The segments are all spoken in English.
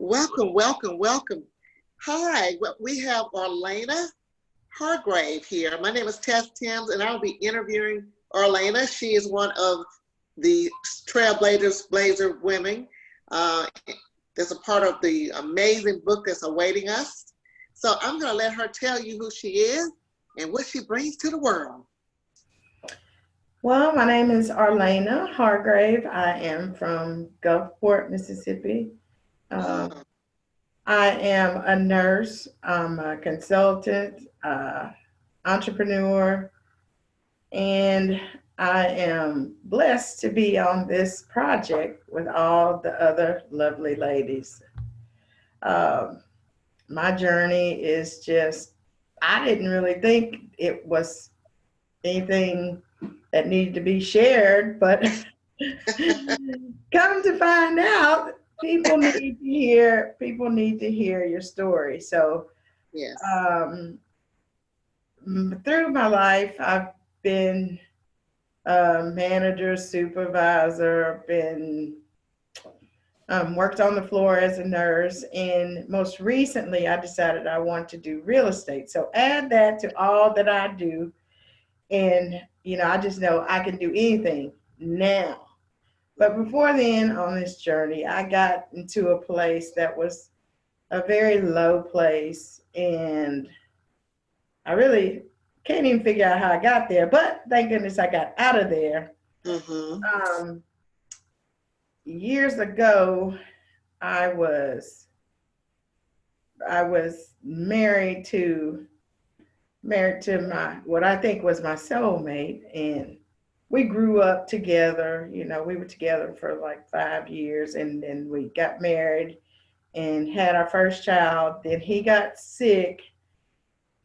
Welcome, welcome, welcome. Hi, we have Arlana Hargrave here. My name is Tess Timms, and I'll be interviewing Arlana. She is one of the Trailblazer women. That's a part of the amazing book that's awaiting us. So I'm going to let her tell you who she is and what she brings to the world. Well, my name is Arlana Hargrave. I am from Gulfport, Mississippi. Um, Oh, I am a nurse. I'm a consultant, entrepreneur, and I am blessed to be on this project with all the other lovely ladies. Um, my journey is just, I didn't really think it was anything that needed to be shared, but come to find out, people need to hear your story. So yes. um, through my life, I've been a manager, supervisor, been worked on the floor as a nurse, and most recently, I decided I want to do real estate. So add that to all that I do, and I just know I can do anything now. But before then, on this journey, I got into a place that was a very low place, and I really can't even figure out how I got there. But thank goodness I got out of there. Mm-hmm. Um, Years ago, I was I was married to my what I think was my soulmate, and we grew up together. We were together for like 5 years, and then we got married and had our first child. Then he got sick,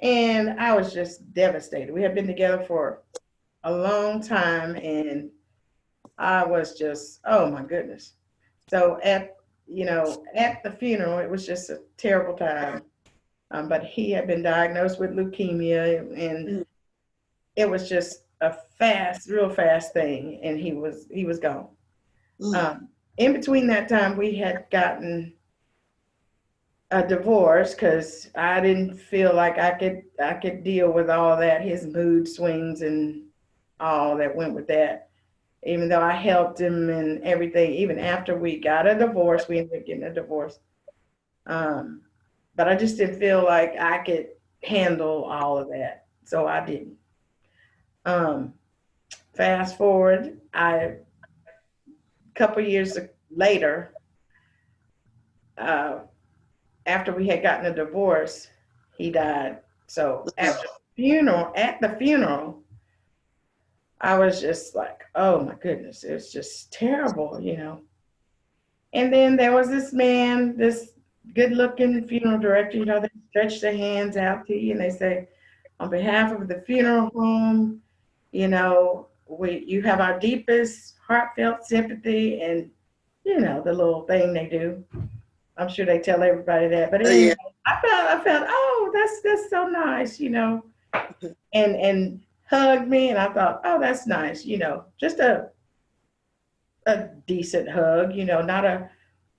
and I was just devastated. We had been together for a long time, and I was just, oh my goodness. So at the funeral, it was just a terrible time. But he had been diagnosed with leukemia, and it was just a real fast thing, and he was gone. Mm-hmm. In between that time, we had gotten a divorce because I didn't feel like I could deal with all that, his mood swings and all that went with that. Even though I helped him and everything, even after we got a divorce, we ended up getting a divorce. Um, but I just didn't feel like I could handle all of that, so I didn't. Um, Fast forward, a couple years later, uh, after we had gotten a divorce, he died. So at the funeral, I was just like, oh my goodness, it was just terrible. And then there was this man, this good looking funeral director, they stretch their hands out to you and they say, on behalf of the funeral home, you have our deepest heartfelt sympathy, and the little thing they do. I'm sure they tell everybody that. But anyway, Yeah. I felt, oh, that's so nice, and hugged me, and I thought, oh, that's nice, just a decent hug, not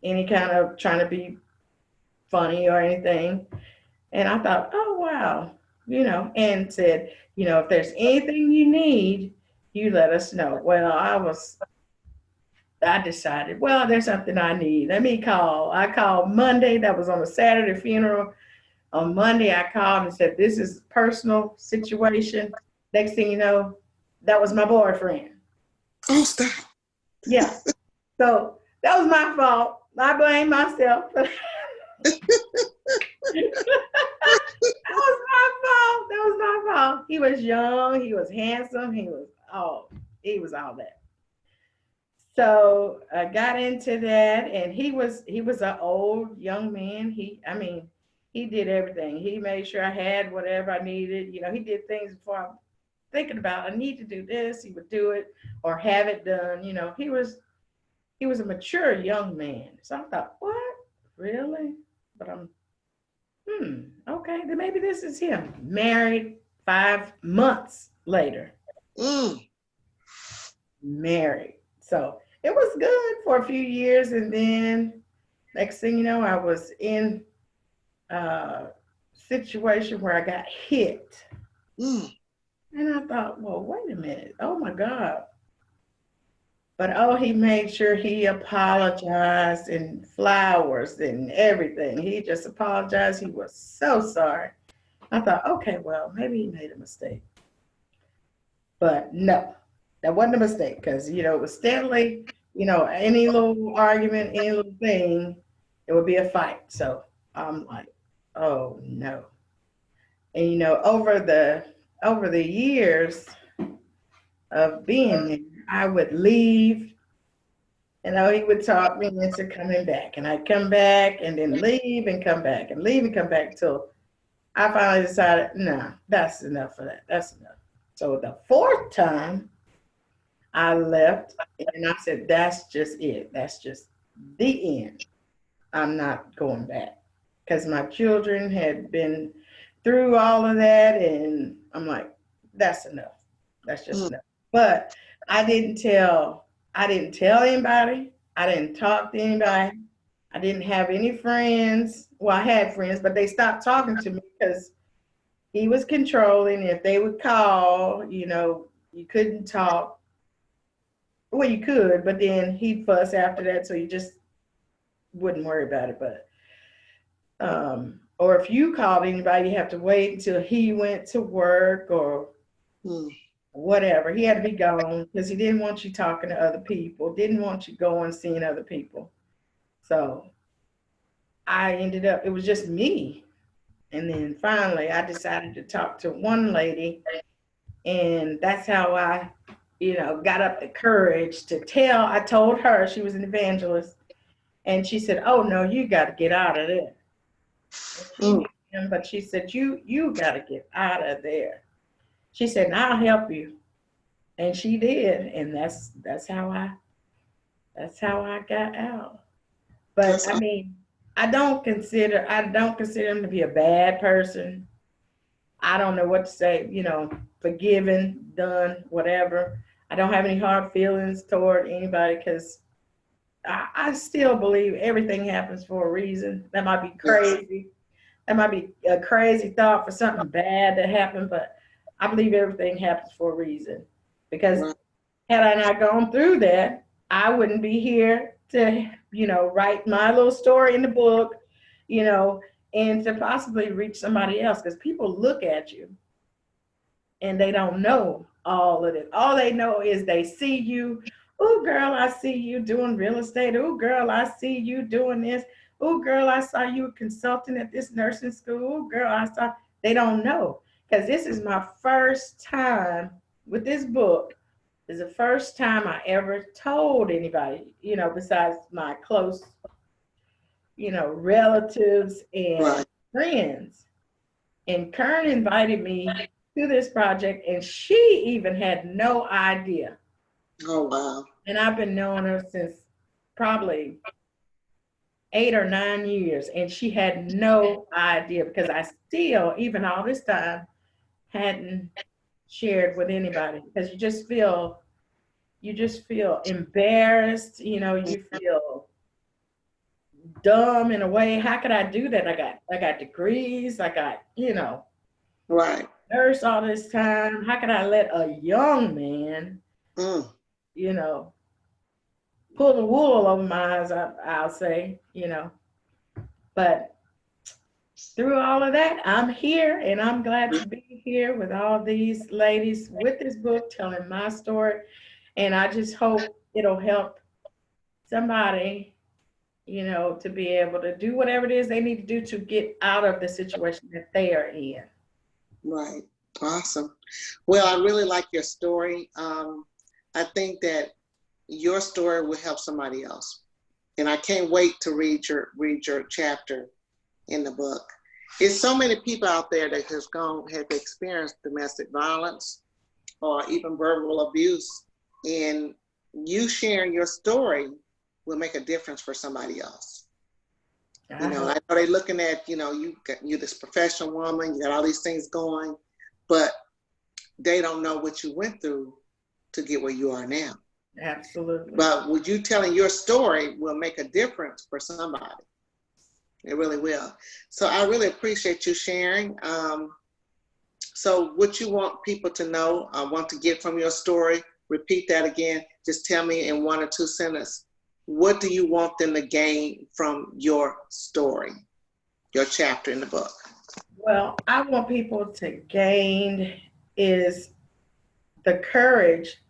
any kind of trying to be funny or anything. And I thought, oh wow, and said, if there's anything you need, you let us know. Well, I decided, well, there's something I need. Let me call. I called Monday. That was on a Saturday funeral. On Monday, I called and said, this is a personal situation. Next thing you know, that was my boyfriend. Oh, stop. Yeah. So that was my fault. I blame myself. That was my fault. That was my fault. He was young. He was handsome. He was all that. So I got into that, and he was an old young man. He did everything. He made sure I had whatever I needed. He did things before I'm thinking about I need to do this. He would do it or have it done. He was a mature young man. So I thought, what? Really? But okay, then maybe this is him. Married 5 months later. Mm. Married. So it was good for a few years, and then Next thing you know, I was in a situation where I got hit. Mm. And I thought, well, wait a minute. Oh my God. But oh, he made sure he apologized and flowers and everything. He just apologized. He was so sorry. I thought, okay, well, maybe he made a mistake. But no, that wasn't a mistake because, it was steadily, any little argument, any little thing, it would be a fight. So I'm like, oh no. And, over the years of being there, I would leave. He would talk me into coming back, and I'd come back and then leave and come back and leave and come back till I finally decided, no, that's enough of that. That's enough. So the fourth time I left, and I said, that's just it. That's just the end. I'm not going back because my children had been through all of that, and I'm like, that's enough. That's just enough. But I didn't tell anybody. I didn't talk to anybody. I didn't have any friends. Well, I had friends, but they stopped talking to me because he was controlling. If they would call, you couldn't talk. Well, you could, but then he'd fuss after that, so you just wouldn't worry about it. But or if you called anybody, you have to wait until he went to work or whatever. He had to be gone because he didn't want you talking to other people, didn't want you going seeing other people. So I ended up, it was just me. And then finally I decided to talk to one lady, and that's how I, got up the courage to tell. I told her, she was an evangelist, and she said, oh no, you got to get out of there. She knew him, but she said, you got to get out of there. She said, I'll help you. And she did. And that's how I got out. But I mean, I don't consider him to be a bad person. I don't know what to say, forgiven, done, whatever. I don't have any hard feelings toward anybody because I still believe everything happens for a reason. That might be crazy. That might be a crazy thought for something bad to happen, but I believe everything happens for a reason. Because had I not gone through that, I wouldn't be here to, write my little story in the book, and to possibly reach somebody else. Because people look at you and they don't know all of it. All they know is they see you. Oh, girl, I see you doing real estate. Oh, girl, I see you doing this. Oh, girl, I saw you consulting at this nursing school. Oh, girl, they don't know. Because this is my first time with this book. It's the first time I ever told anybody, besides my close, relatives and friends. And Kern invited me to this project, and she even had no idea. Oh, wow. And I've been knowing her since probably 8 or 9 years, and she had no idea because I still, even all this time, hadn't shared with anybody because you just feel embarrassed, you feel dumb in a way. How could I do that? I got degrees, I got, nurse all this time. How could I let a young man, pull the wool over my eyes, I'll say, But through all of that, I'm here, and I'm glad to be here with all these ladies with this book telling my story. And I just hope it'll help somebody, to be able to do whatever it is they need to do to get out of the situation that they are in. Right. Awesome. Well, I really like your story. I think that your story will help somebody else. And I can't wait to read your chapter in the book. There's so many people out there that have experienced domestic violence or even verbal abuse, and you sharing your story will make a difference for somebody else. I know they're looking at, you're this professional woman, you got all these things going, but they don't know what you went through to get where you are now. Absolutely. But would you telling your story will make a difference for somebody? It really will. So I really appreciate you sharing. So what you want people to know, want to get from your story, repeat that again. Just tell me in 1 or 2 sentences. What do you want them to gain from your story, your chapter in the book? Well, I want people to gain is the courage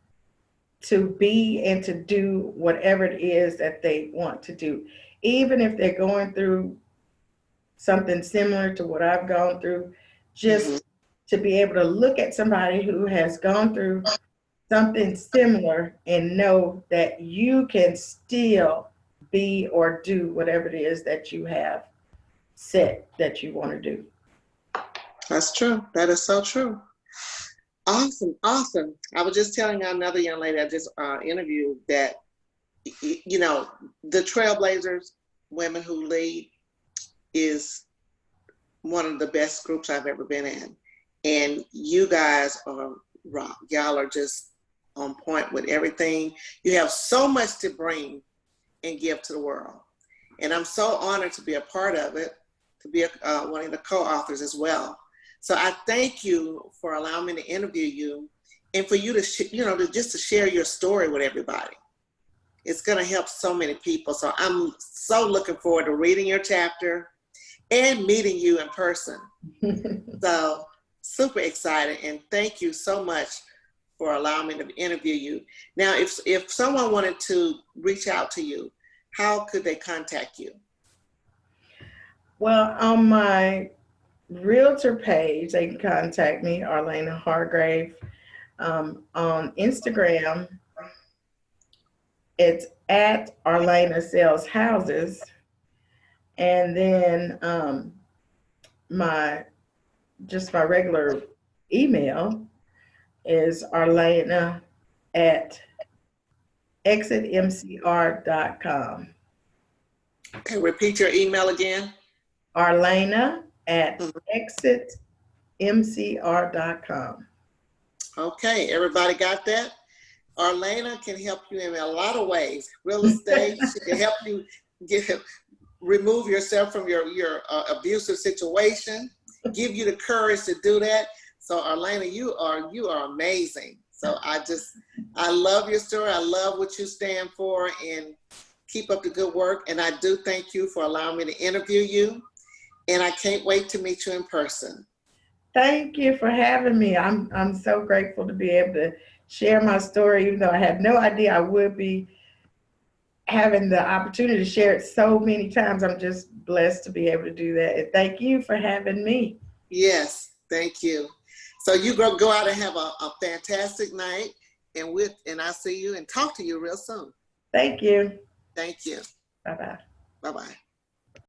to be and to do whatever it is that they want to do. Even if they're going through something similar to what I've gone through, just to be able to look at somebody who has gone through something similar and know that you can still be or do whatever it is that you have set that you want to do. That's true. That is so true. Awesome, awesome. I was just telling another young lady I just interviewed that, you know, the Trailblazers, Women Who Lead, is one of the best groups I've ever been in. And you guys are rock. Y'all are just on point with everything. You have so much to bring and give to the world. And I'm so honored to be a part of it, to be one of the co-authors as well. So I thank you for allowing me to interview you and for you to, just to share your story with everybody. It's going to help so many people. So I'm so looking forward to reading your chapter and meeting you in person. So super excited, and thank you so much for allowing me to interview you. Now, if someone wanted to reach out to you, how could they contact you? Well, on my realtor page, they can contact me, Arlana Hargrave. On Instagram, it's at Arlana Sells Houses. And then my regular email is arlana@exitmcr.com. Okay, repeat your email again. Arlana@exitmcr.com. Okay, everybody got that? Arlana can help you in a lot of ways. Real estate, she can help you remove yourself from your abusive situation, give you the courage to do that. So Arlana, you are amazing. So I love your story. I love what you stand for, and keep up the good work. And I do thank you for allowing me to interview you. And I can't wait to meet you in person. Thank you for having me. I'm so grateful to be able to share my story, even though I had no idea I would be having the opportunity to share it so many times. I'm just blessed to be able to do that. And thank you for having me. Yes, thank you. So you go out and have a fantastic night, and I'll see you and talk to you real soon. Thank you. Thank you. Bye-bye. Bye-bye.